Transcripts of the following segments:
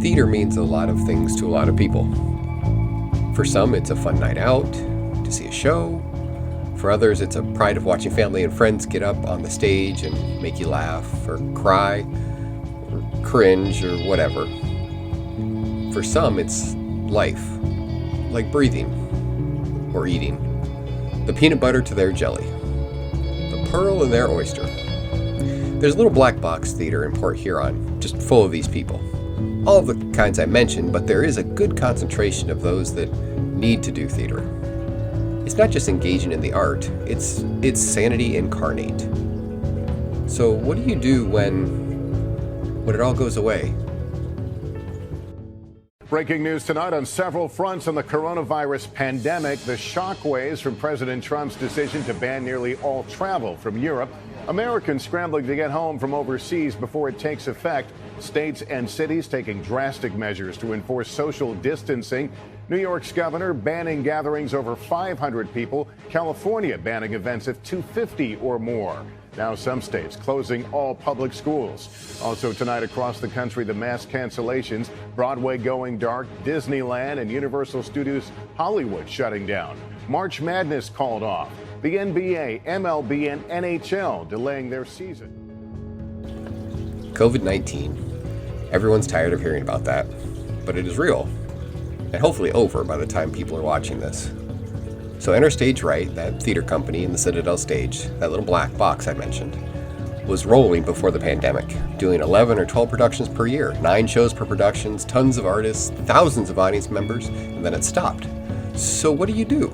Theater means a lot of things to a lot of people. For some, it's a fun night out to see a show. For others, it's a pride of watching family and friends get up on the stage and make you laugh or cry or cringe or whatever. For some, it's life, like breathing or eating. The peanut butter to their jelly, the pearl in their oyster. There's a little black box theater in Port Huron, just full of these people. All of the kinds I mentioned, but there is a good concentration of those that need to do theater. It's not just engaging in the art, it's sanity incarnate. So what do you do when it all goes away? Breaking news tonight on several fronts on the coronavirus pandemic. The shockwaves from President Trump's decision to ban nearly all travel from Europe. Americans scrambling to get home from overseas before it takes effect. States and cities taking drastic measures to enforce social distancing. New York's governor banning gatherings over 500 people. California banning events of 250 or more. Now some states closing all public schools. Also tonight across the country, the mass cancellations, Broadway going dark, Disneyland and Universal Studios Hollywood shutting down. March Madness called off. The NBA, MLB and NHL delaying their season. COVID-19. Everyone's tired of hearing about that, but it is real, and hopefully over by the time people are watching this. So Enter Stage Right, that theater company in the Citadel stage, that little black box I mentioned, was rolling before the pandemic, doing 11 or 12 productions per year, 9 shows per production, tons of artists, thousands of audience members, and then it stopped. So what do you do?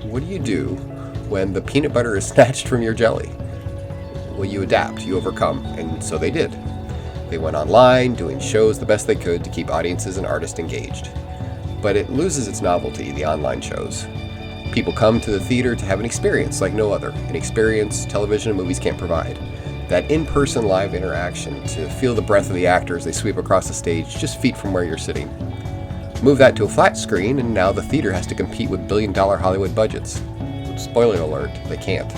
What do you do when the peanut butter is snatched from your jelly? Well, you adapt, you overcome, and so they did. They went online, doing shows the best they could to keep audiences and artists engaged. But it loses its novelty, the online shows. People come to the theater to have an experience like no other, an experience television and movies can't provide. That in-person live interaction, to feel the breath of the actors they sweep across the stage just feet from where you're sitting. Move that to a flat screen and now the theater has to compete with billion-dollar Hollywood budgets. Spoiler alert, they can't.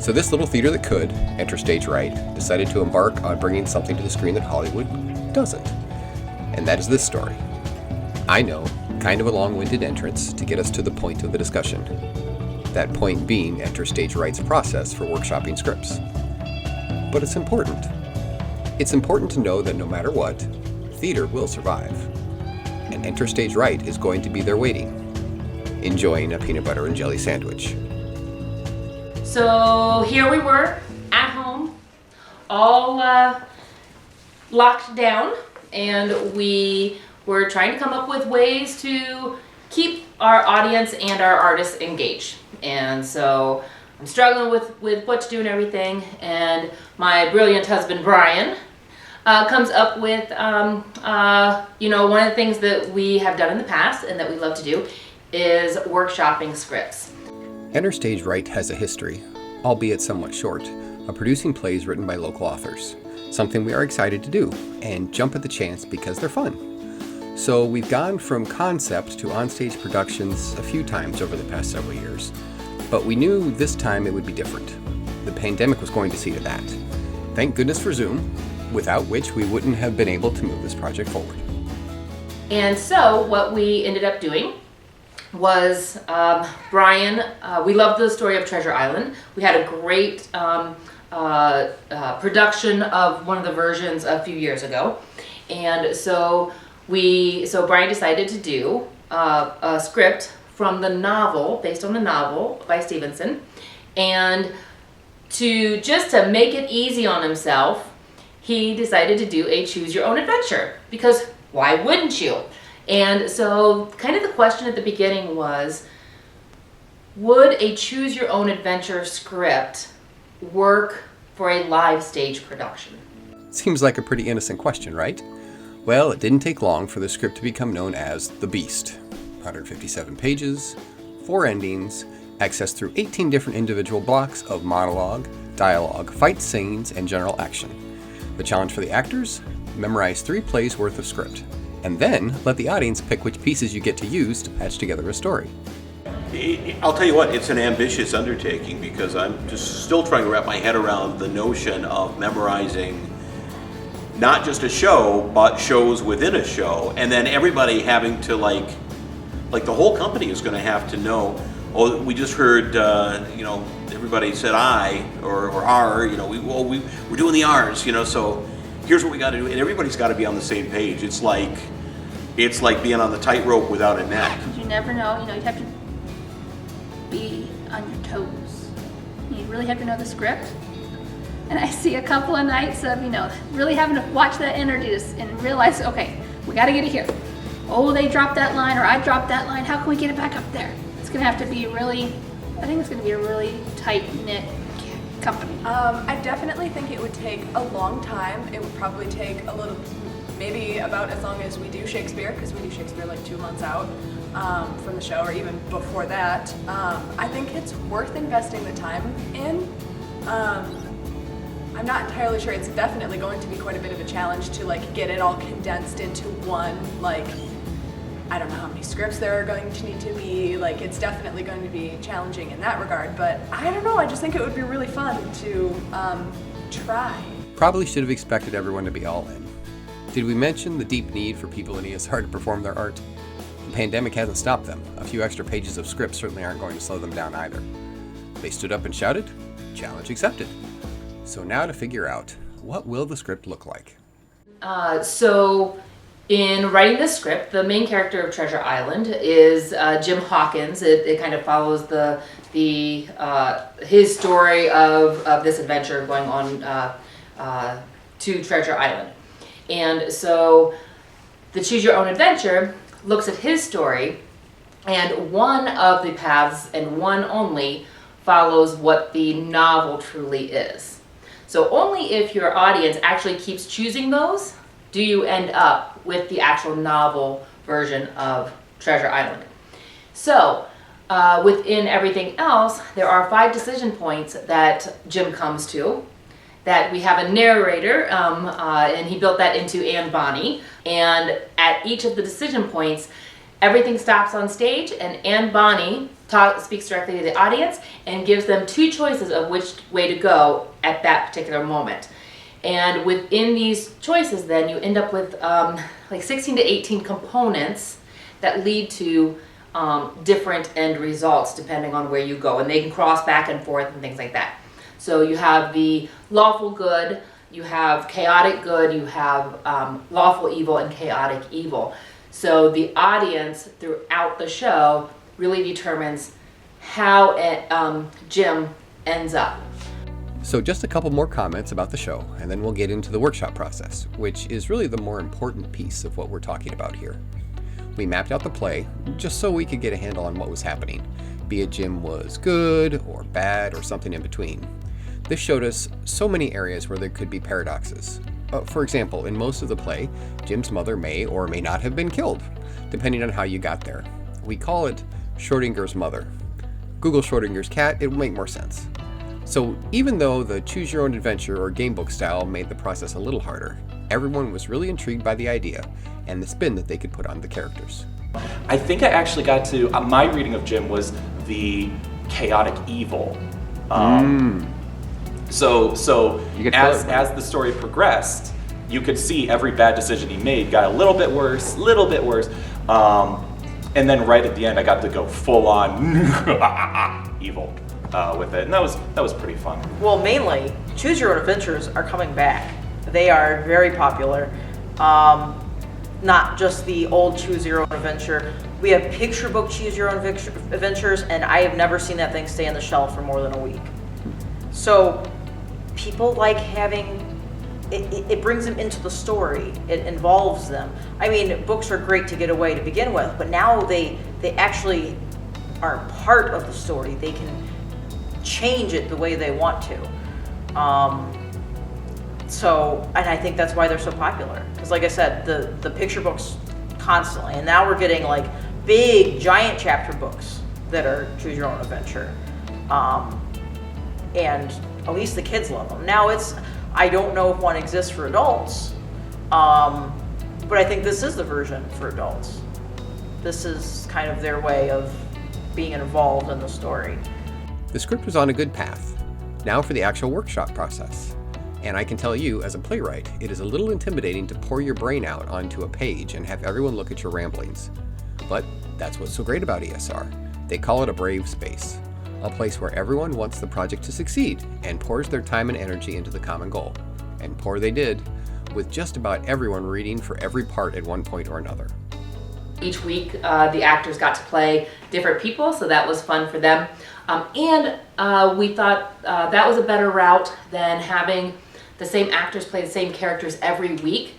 So this little theater that could, Enter Stage Right, decided to embark on bringing something to the screen that Hollywood doesn't. And that is this story. I know, kind of a long-winded entrance to get us to the point of the discussion. That point being Enter Stage Right's process for workshopping scripts. But it's important. It's important to know that no matter what, theater will survive. And Enter Stage Right is going to be there waiting, enjoying a peanut butter and jelly sandwich. So here we were at home, all locked down, and we were trying to come up with ways to keep our audience and our artists engaged. And so I'm struggling with what to do and everything, and my brilliant husband Brian comes up with one of the things that we have done in the past and that we love to do is workshopping scripts. Enter Stage Right has a history, albeit somewhat short, of producing plays written by local authors, something we are excited to do and jump at the chance because they're fun. So we've gone from concept to onstage productions a few times over the past several years, but we knew this time it would be different. The pandemic was going to see to that. Thank goodness for Zoom, without which we wouldn't have been able to move this project forward. And so what we ended up doing was Brian, we loved the story of Treasure Island. We had a great production of one of the versions a few years ago. And so Brian decided to do a script from the novel, based on the novel by Stevenson. And to make it easy on himself, he decided to do a choose your own adventure, because why wouldn't you? And so kind of the question at the beginning was, would a choose your own adventure script work for a live stage production? Seems like a pretty innocent question, right? Well, it didn't take long for the script to become known as The Beast. 157 pages, 4 endings, accessed through 18 different individual blocks of monologue, dialogue, fight scenes, and general action. The challenge for the actors? Memorize 3 plays worth of script, and then let the audience pick which pieces you get to use to patch together a story. I'll tell you what, it's an ambitious undertaking because I'm just still trying to wrap my head around the notion of memorizing not just a show, but shows within a show, and then everybody having to like the whole company is going to have to know. Oh, we just heard, everybody said I or R. We're doing the R's. So here's what we got to do, and everybody's got to be on the same page. It's like being on the tightrope without a net. You never know. You have to be on your toes. You really have to know the script. And I see a couple of nights of, really having to watch that introduce and realize, okay, we got to get it here. Oh, they dropped that line, or I dropped that line. How can we get it back up there? It's going to have to be I think it's going to be a really tight-knit company. I definitely think it would take a long time. It would probably take maybe about as long as we do Shakespeare, because we do Shakespeare like 2 months out from the show, or even before that. I think it's worth investing the time in. I'm not entirely sure. It's definitely going to be quite a bit of a challenge to get it all condensed into one, I don't know how many scripts there are going to need to be. It's definitely going to be challenging in that regard, but I don't know. I just think it would be really fun to try. Probably should have expected everyone to be all in. Did we mention the deep need for people in ESR to perform their art? The pandemic hasn't stopped them. A few extra pages of script certainly aren't going to slow them down either. They stood up and shouted, challenge accepted. So now to figure out, what will the script look like? So in writing the script, the main character of Treasure Island is Jim Hawkins. It kind of follows his story of this adventure going on to Treasure Island. And so the Choose Your Own Adventure looks at his story, and one of the paths, and one only, follows what the novel truly is. So only if your audience actually keeps choosing those do you end up with the actual novel version of Treasure Island. So within everything else, there are 5 decision points that Jim comes to, that we have a narrator, and he built that into Anne Bonny. And at each of the decision points, everything stops on stage, and Anne Bonny speaks directly to the audience and gives them 2 choices of which way to go at that particular moment. And within these choices, then you end up with 16 to 18 components that lead to different end results depending on where you go, and they can cross back and forth and things like that. So you have the lawful good, you have chaotic good, you have lawful evil and chaotic evil. So the audience throughout the show really determines how Jim ends up. So just a couple more comments about the show, and then we'll get into the workshop process, which is really the more important piece of what we're talking about here. We mapped out the play just so we could get a handle on what was happening, be it Jim was good or bad or something in between. This showed us so many areas where there could be paradoxes. For example, in most of the play, Jim's mother may or may not have been killed, depending on how you got there. We call it Schrodinger's mother. Google Schrodinger's cat, it will make more sense. So even though the Choose Your Own Adventure or gamebook style made the process a little harder, everyone was really intrigued by the idea and the spin that they could put on the characters. I think I actually got to, my reading of Jim was the chaotic evil. So as the story progressed, you could see every bad decision he made got a little bit worse, and then right at the end I got to go full on evil with it, and that was pretty fun. Well, mainly, Choose Your Own Adventures are coming back. They are very popular. Not just the old Choose Your Own Adventure. We have picture book Choose Your Own Adventures, and I have never seen that thing stay on the shelf for more than a week. So people like having, it brings them into the story. It involves them. I mean, books are great to get away to begin with, but now they actually are part of the story. They can change it the way they want to. And I think that's why they're so popular. Because like I said, the picture books constantly, and now we're getting like big, giant chapter books that are Choose Your Own Adventure. And at least the kids love them. Now I don't know if one exists for adults, but I think this is the version for adults. This is kind of their way of being involved in the story. The script was on a good path. Now for the actual workshop process. And I can tell you, as a playwright, it is a little intimidating to pour your brain out onto a page and have everyone look at your ramblings. But that's what's so great about ESR. They call it a brave space, a place where everyone wants the project to succeed and pours their time and energy into the common goal. And pour they did, with just about everyone reading for every part at one point or another. Each week, the actors got to play different people, so that was fun for them. And we thought that was a better route than having the same actors play the same characters every week.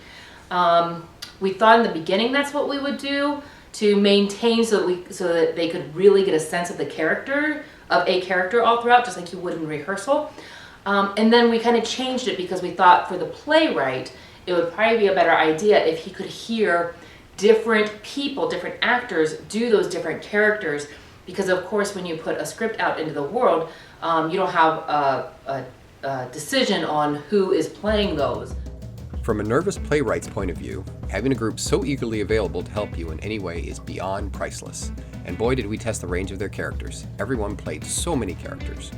We thought in the beginning that's what we would do to maintain so that they could really get a sense of a character all throughout, just like you would in rehearsal. And then we kind of changed it because we thought for the playwright, it would probably be a better idea if he could hear different people, different actors do those different characters. Because of course, when you put a script out into the world, you don't have a decision on who is playing those. From a nervous playwright's point of view, having a group so eagerly available to help you in any way is beyond priceless. And boy, did we test the range of their characters. Everyone played so many characters.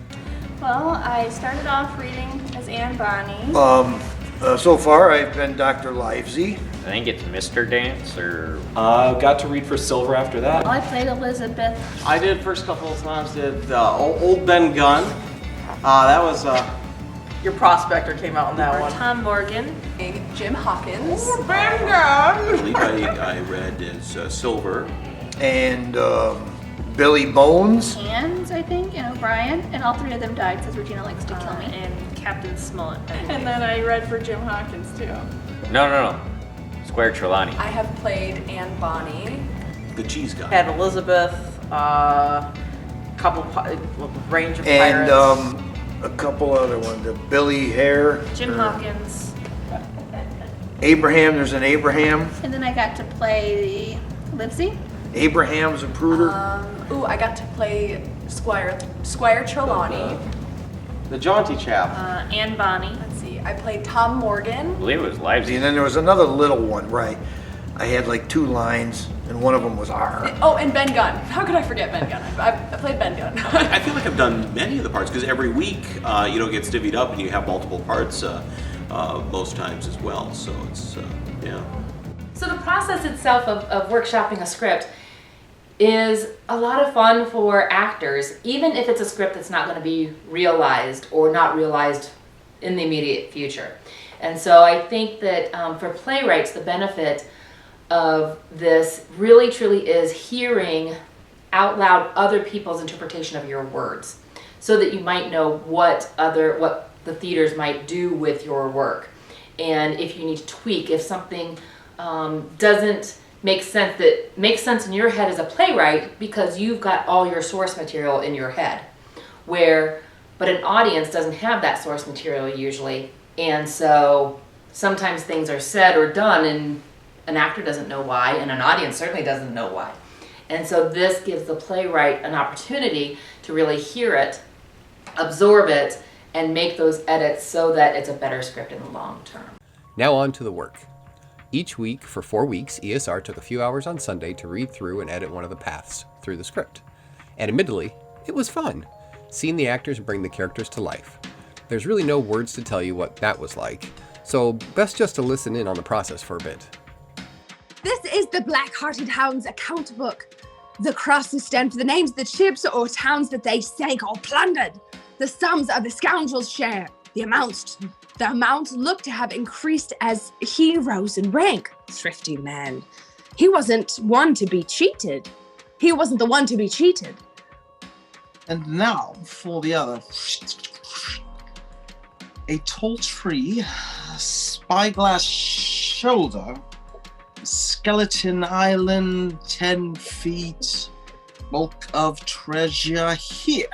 Well, I started off reading as Anne Bonny. So far, I've been Dr. Livesey. I think it's Mr. Dance or... Got to read for Silver after that. I played Elizabeth. I did first couple of times, did Old Ben Gunn. That was... Your prospector came out in that one. Tom Morgan. Jim Hawkins. Ben Gunn! I believe I read as Silver. And Billy Bones. Hands, I think, and O'Brien. And all three of them died because Regina likes to kill me. And Captain Smollett. And then I read for Jim Hawkins too. No. Square Trelawney. I have played Anne Bonny. The cheese guy. Had Elizabeth, range of And pirates. a couple other ones. Billy Hare. Jim Hawkins. Abraham, there's an Abraham. And then I got to play Livesey. Abraham's a Pruder. I got to play Squire Trelawney. The jaunty chap. Anne Bonny. Let's see, I played Tom Morgan. I believe it was Livesey. And then there was another little one, right? I had like 2 lines, and one of them was R. Oh, and Ben Gunn. How could I forget Ben Gunn? I played Ben Gunn. I feel like I've done many of the parts because every week, it gets divvied up and you have multiple parts most times as well. So it's, yeah. So the process itself of workshopping a script is a lot of fun for actors, even if it's a script that's not going to be realized or not realized in the immediate future. And so I think that for playwrights, the benefit of this really truly is hearing out loud other people's interpretation of your words, so that you might know what the theaters might do with your work. And if you need to tweak, if something doesn't make sense in your head as a playwright because you've got all your source material in your head, but an audience doesn't have that source material usually. And so sometimes things are said or done and an actor doesn't know why, and an audience certainly doesn't know why. And so this gives the playwright an opportunity to really hear it, absorb it, and make those edits so that it's a better script in the long term. Now on to the work. Each week for 4 weeks, ESR took a few hours on Sunday to read through and edit one of the paths through the script. And admittedly, it was fun, seeing the actors bring the characters to life. There's really no words to tell you what that was like, so best just to listen in on the process for a bit. This is the Black-Hearted Hounds account book. The crosses stand for the names of the ships or towns that they sank or plundered. The sums of the scoundrels' share. The amounts look to have increased as he rose in rank. Thrifty man. He wasn't one to be cheated. He wasn't the one to be cheated. And now for the other. A tall tree, spyglass shoulder, skeleton island, 10 feet, bulk of treasure here.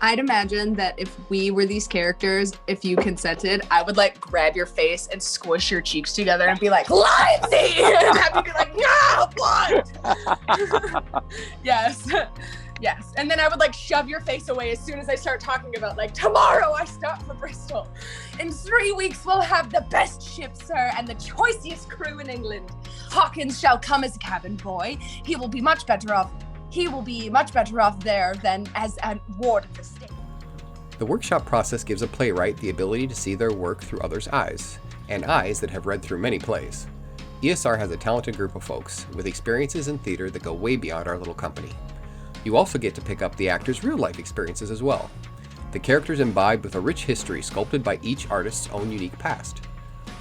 I'd imagine that if we were these characters, if you consented, I would like grab your face and squish your cheeks together and be like, Livesey! And have you be like, no, what? Yes. Yes. And then I would like shove your face away as soon as I start talking about like, tomorrow I start for Bristol. In 3 weeks we'll have the best ship, sir, and the choicest crew in England. Hawkins shall come as a cabin boy. He will be much better off there than as a ward of the state. The workshop process gives a playwright the ability to see their work through others' eyes, and eyes that have read through many plays. ESR has a talented group of folks with experiences in theater that go way beyond our little company. You also get to pick up the actors' real-life experiences as well. The characters imbibed with a rich history sculpted by each artist's own unique past.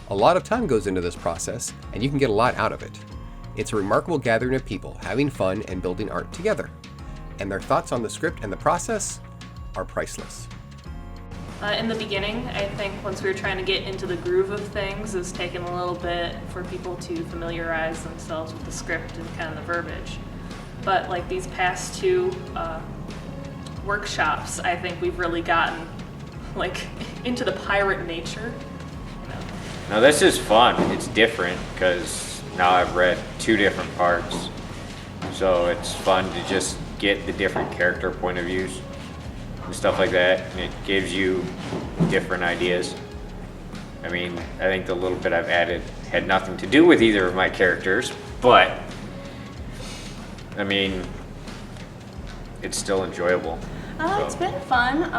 A lot of time goes into this process, and you can get a lot out of it. It's a remarkable gathering of people having fun and building art together. And their thoughts on the script and the process are priceless. In the beginning, I think once we were trying to get into the groove of things, it's taken a little bit for people to familiarize themselves with the script and kind of the verbiage. But like these past two workshops, I think we've really gotten like into the pirate nature. Now this is fun. It's different because now I've read 2 different parts. So it's fun to just get the different character point of views and stuff like that. And it gives you different ideas. I mean, I think the little bit I've added had nothing to do with either of my characters, but I mean, it's still enjoyable. It's been fun.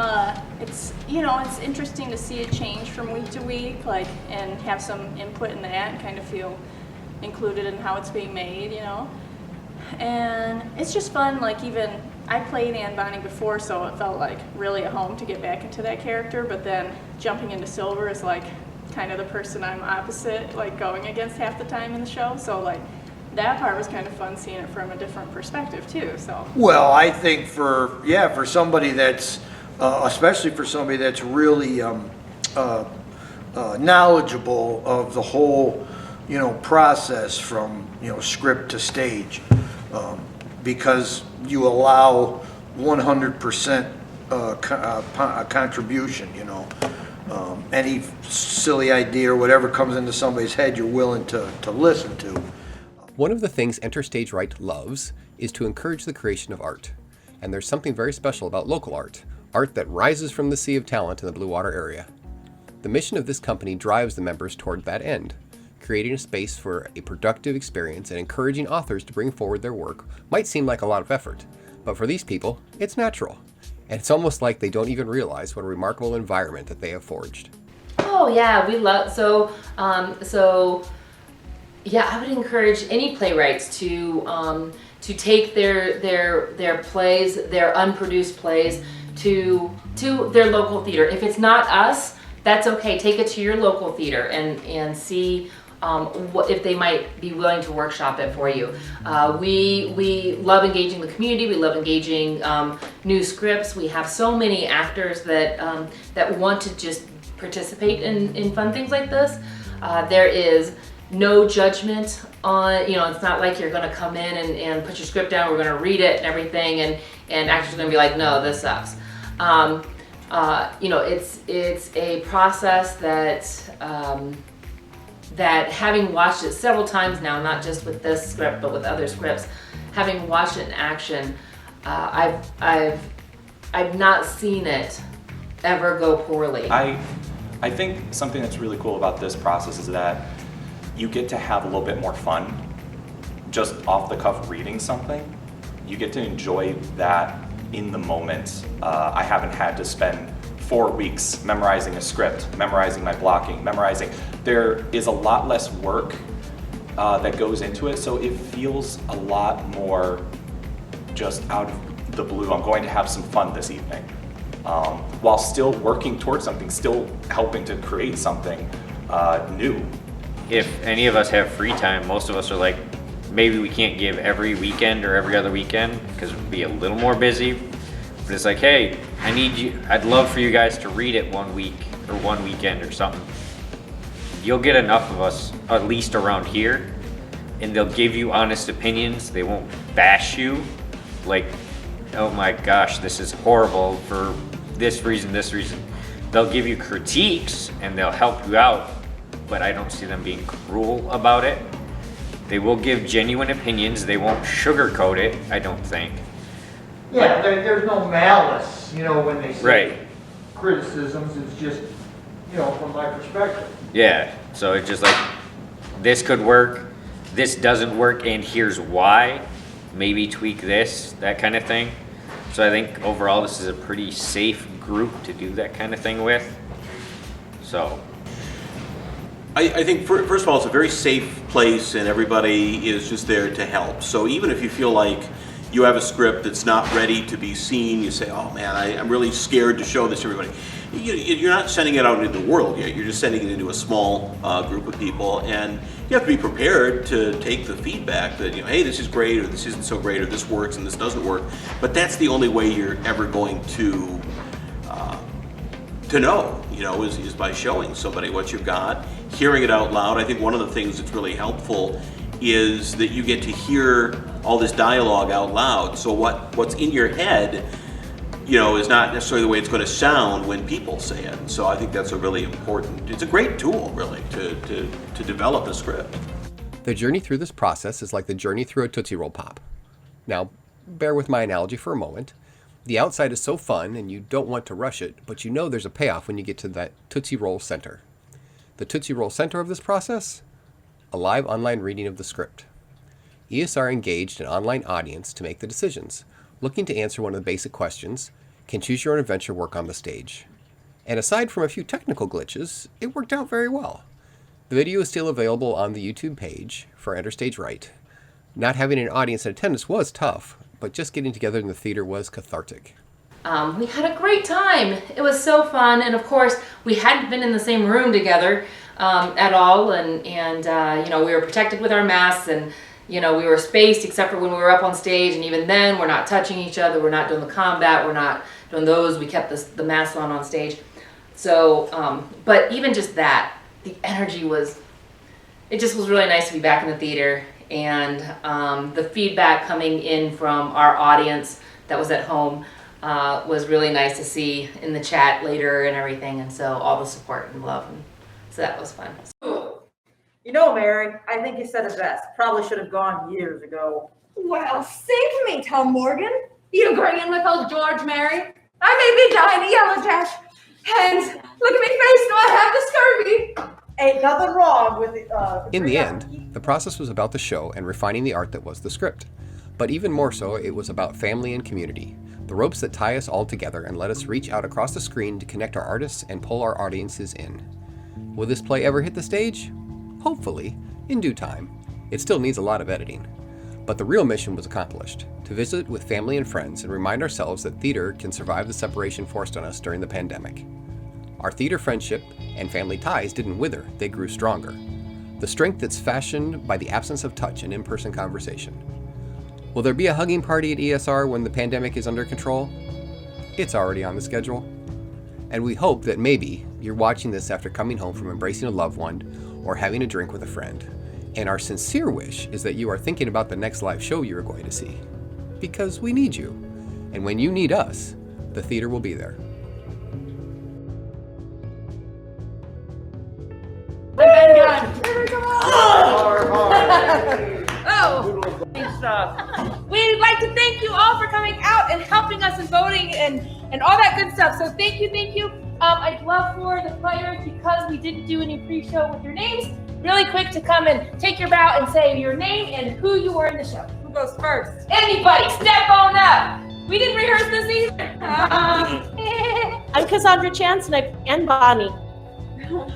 It's it's interesting to see it change from week to week, like, and have some input in that and kind of feel included in how it's being made, And it's just fun. Like, even I played Anne Bonny before, so it felt like really at home to get back into that character. But then jumping into Silver is like kind of the person I'm opposite, like going against half the time in the show. So like, that part was kind of fun seeing it from a different perspective too. So Well, I think for somebody that's, especially for somebody that's really knowledgeable of the whole, process from, script to stage, because you allow 100% contribution, any silly idea or whatever comes into somebody's head, you're willing to listen to. One of the things Enter Stage Right loves is to encourage the creation of art. And there's something very special about local art that rises from the sea of talent in the Blue Water area. The mission of this company drives the members toward that end, creating a space for a productive experience and encouraging authors to bring forward their work might seem like a lot of effort, but for these people, it's natural. And it's almost like they don't even realize what a remarkable environment that they have forged. Oh yeah, we love, yeah, I would encourage any playwrights to take their plays, their unproduced plays, to their local theater. If it's not us, that's okay. Take it to your local theater and see what if they might be willing to workshop it for you. We love engaging the community. We love engaging new scripts. We have so many actors that want to just participate in fun things like this. There is no judgment on, it's not like you're gonna come in and put your script down, we're gonna read it and everything, and actors are gonna be like, no, this sucks. It's a process that having watched it several times now, not just with this script, but with other scripts, having watched it in action, I've not seen it ever go poorly. I think something that's really cool about this process is that you get to have a little bit more fun just off the cuff reading something. You get to enjoy that in the moment. I haven't had to spend 4 weeks memorizing a script, memorizing my blocking, memorizing. There is a lot less work that goes into it, so it feels a lot more just out of the blue. I'm going to have some fun this evening, while still working towards something, still helping to create something new. If any of us have free time, most of us are like, maybe we can't give every weekend or every other weekend because we'd be a little more busy. But it's like, hey, I'd love for you guys to read it 1 week or 1 weekend or something. You'll get enough of us, at least around here, and they'll give you honest opinions. They won't bash you like, oh my gosh, this is horrible for this reason, this reason. They'll give you critiques and they'll help you out, but I don't see them being cruel about it. They will give genuine opinions. They won't sugarcoat it, I don't think. Yeah, there's no malice, when they say Right. criticisms. It's just, from my perspective. Yeah, so it's just like, this could work, this doesn't work, and here's why. Maybe tweak this, that kind of thing. So I think overall this is a pretty safe group to do that kind of thing with. So I think, first of all, it's a very safe place and everybody is just there to help. So even if you feel like you have a script that's not ready to be seen, you say, oh man, I'm really scared to show this to everybody. You're not sending it out into the world yet. You're just sending it into a small group of people, and you have to be prepared to take the feedback that, hey, this is great, or this isn't so great, or this works and this doesn't work. But that's the only way you're ever going to know, is by showing somebody what you've got, hearing it out loud. I think one of the things that's really helpful is that you get to hear all this dialogue out loud. So what's in your head, is not necessarily the way it's going to sound when people say it. So I think that's it's a great tool, really, to develop a script. The journey through this process is like the journey through a Tootsie Roll Pop. Now, bear with my analogy for a moment. The outside is so fun and you don't want to rush it, but there's a payoff when you get to that Tootsie Roll center. The Tootsie Roll center of this process? A live online reading of the script. ESR engaged an online audience to make the decisions, looking to answer one of the basic questions: can Choose Your Own Adventure work on the stage? And aside from a few technical glitches, it worked out very well. The video is still available on the YouTube page for Enter Stage Right. Not having an audience in attendance was tough, but just getting together in the theater was cathartic. We had a great time. It was so fun, and of course, we hadn't been in the same room together at all, and we were protected with our masks, and we were spaced except for when we were up on stage, and even then, we're not touching each other, we're not doing the combat, we're not doing those, we kept the masks on stage. So, but even just that, the energy it just was really nice to be back in the theater, and the feedback coming in from our audience that was at home was really nice to see in the chat later and everything, and so all the support and love, and so that was fun. Mary, I think you said it best. Probably should have gone years ago. Well, sing to me, Tom Morgan. You agreeing with old George, Mary? I may be dying of yellow dash. And look at me face, do I have the scurvy? Ain't nothing wrong with it. In the end, the process was about the show and refining the art that was the script. But even more so, it was about family and community. The ropes that tie us all together and let us reach out across the screen to connect our artists and pull our audiences in. Will this play ever hit the stage? Hopefully, in due time. It still needs a lot of editing. But the real mission was accomplished, to visit with family and friends and remind ourselves that theater can survive the separation forced on us during the pandemic. Our theater friendship and family ties didn't wither, they grew stronger. The strength that's fashioned by the absence of touch and in-person conversation. Will there be a hugging party at ESR when the pandemic is under control? It's already on the schedule. And we hope that maybe you're watching this after coming home from embracing a loved one or having a drink with a friend. And our sincere wish is that you are thinking about the next live show you are going to see. Because we need you. And when you need us, the theater will be there. We'd like to thank you all for coming out and helping us in voting and all that good stuff. So thank you. I'd love for the players, because we didn't do any pre-show with your names, really quick to come and take your bow and say your name and who you were in the show. Who goes first? Anybody, step on up. We didn't rehearse this either. I'm Cassandra Chance and Bonnie. Who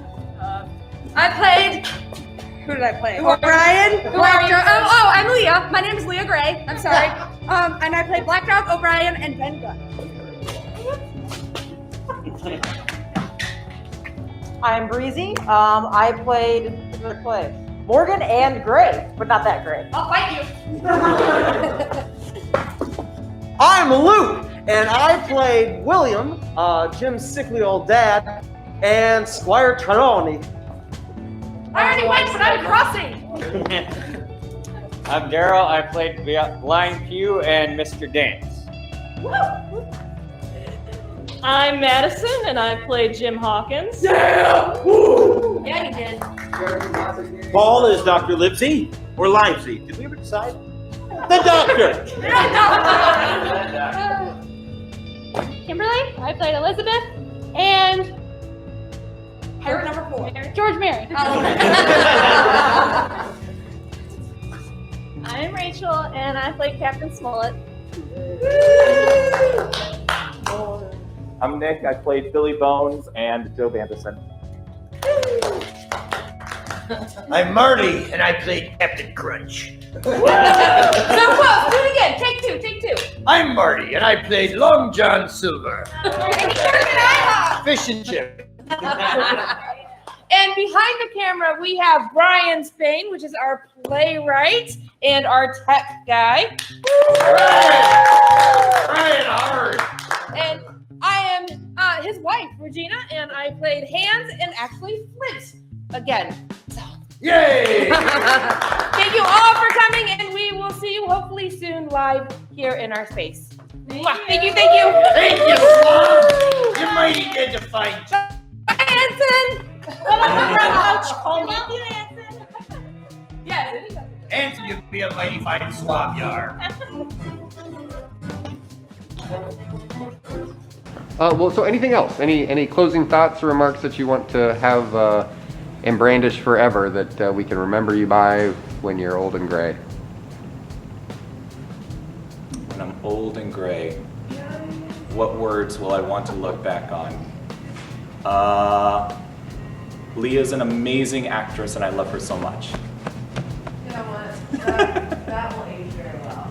did I play? O'Brien. I'm Leah. My name is Leah Gray. I'm sorry. And I played Black Dog, O'Brien, and Ben Gunn. I'm Breezy. I played Morgan and Gray, but not that Gray. I'll fight you. I'm Luke, and I played William, Jim's sickly old dad, and Squire Trelawney. I already went, but I'm crossing. I'm Daryl. I played Blind Pew and Mr. Dance. I'm Madison, and I played Jim Hawkins. Yeah! Woo! Yeah, he did. Paul is Dr. Livesey or Livesey. Did we ever decide? The doctor. Kimberly, I played Elizabeth, and Pirate number 4. George Mary. I'm Rachel, and I played Captain Smollett. I'm Nick. I played Billy Bones and Joe Bandison. I'm Marty, and I played Captain Crunch. So close. Do it again. Take two. I'm Marty, and I played Long John Silver. Fish and chip. And behind the camera, we have Brian Spain, which is our playwright and our tech guy. Brian hard. And I am his wife, Regina, and I played Hans and actually Flint again. So. Yay! Thank you all for coming, and we will see you hopefully soon live here in our space. Thank you. Thank you, Mom. You're mighty good to find. Anson! Call me Anson. Yes. Anson, you'd be a mighty fine swab yard. Well, so anything else? Any closing thoughts or remarks that you want to have and brandish forever that we can remember you by when you're old and gray? When I'm old and gray, what words will I want to look back on? Leah's an amazing actress and I love her so much. You know what? That will age very well.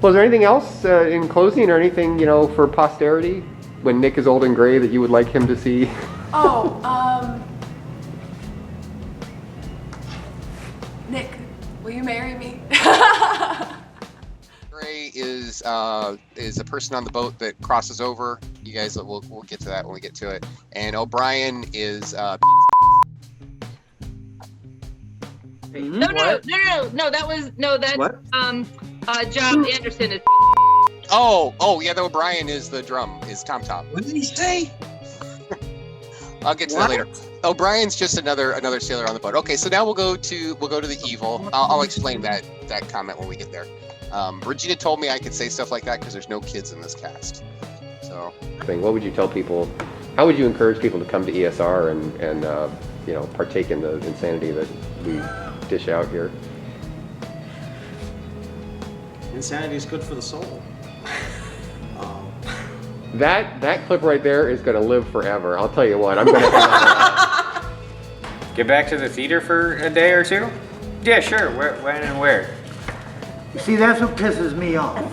Well, is there anything else in closing or anything, for posterity when Nick is old and gray that you would like him to see? Nick, will you marry me? Gray is a person on the boat that crosses over. You guys, we'll get to that when we get to it. And O'Brien is No, that's John Anderson is. Oh yeah, the O'Brien is the drum, is Tom Tom. What did he say? I'll get to that later. O'Brien's just another sailor on the boat. Okay, so now we'll go to the evil. I'll explain that comment when we get there. Regina told me I could say stuff like that because there's no kids in this cast. So. What would you tell people? How would you encourage people to come to ESR and partake in the insanity that we dish out here? Insanity is good for the soul. That clip right there is going to live forever. I'll tell you what. I'm going to get back to the theater for a day or two. Yeah, sure. When and where? You see, that's what pisses me off.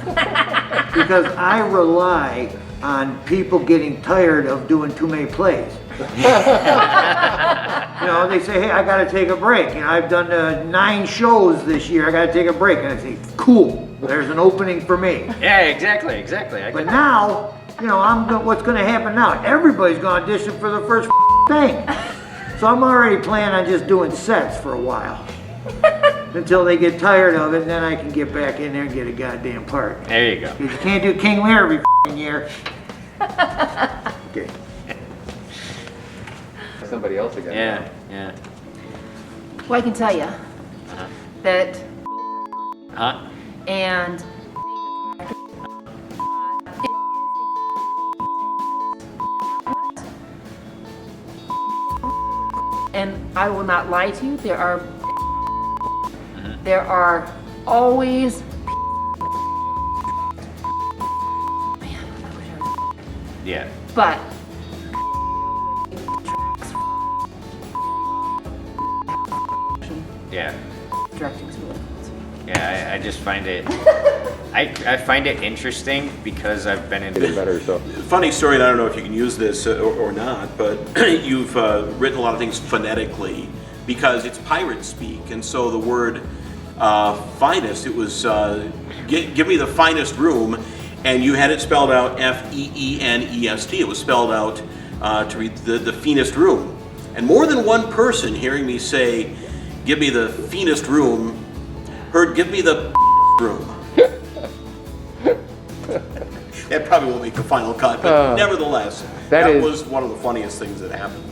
Because I rely on people getting tired of doing too many plays. They say, hey, I got to take a break. I've done 9 shows this year. I got to take a break. And I say, cool. There's an opening for me. Yeah, exactly. But now, what's going to happen now? Everybody's going to audition for the first thing. So I'm already planning on just doing sets for a while. Until they get tired of it, and then I can get back in there and get a goddamn part. There you go. Because you can't do King Lear every year. Okay. Somebody else again. Yeah. Well, I can tell you that and I will not lie to you, there are always Yeah. but Yeah. directing's really cool. Yeah, I just find it. I find it interesting because I've been in better. So funny story, and I don't know if you can use this or not, but you've written a lot of things phonetically because it's pirate speak, and so the word finest, it was give me the finest room, and you had it spelled out FEENEST. It was spelled out to read the fiendest room, and more than one person hearing me say, "Give me the fiendest room," heard, "Give me the room." That probably won't make the final cut, but nevertheless, that was one of the funniest things that happened.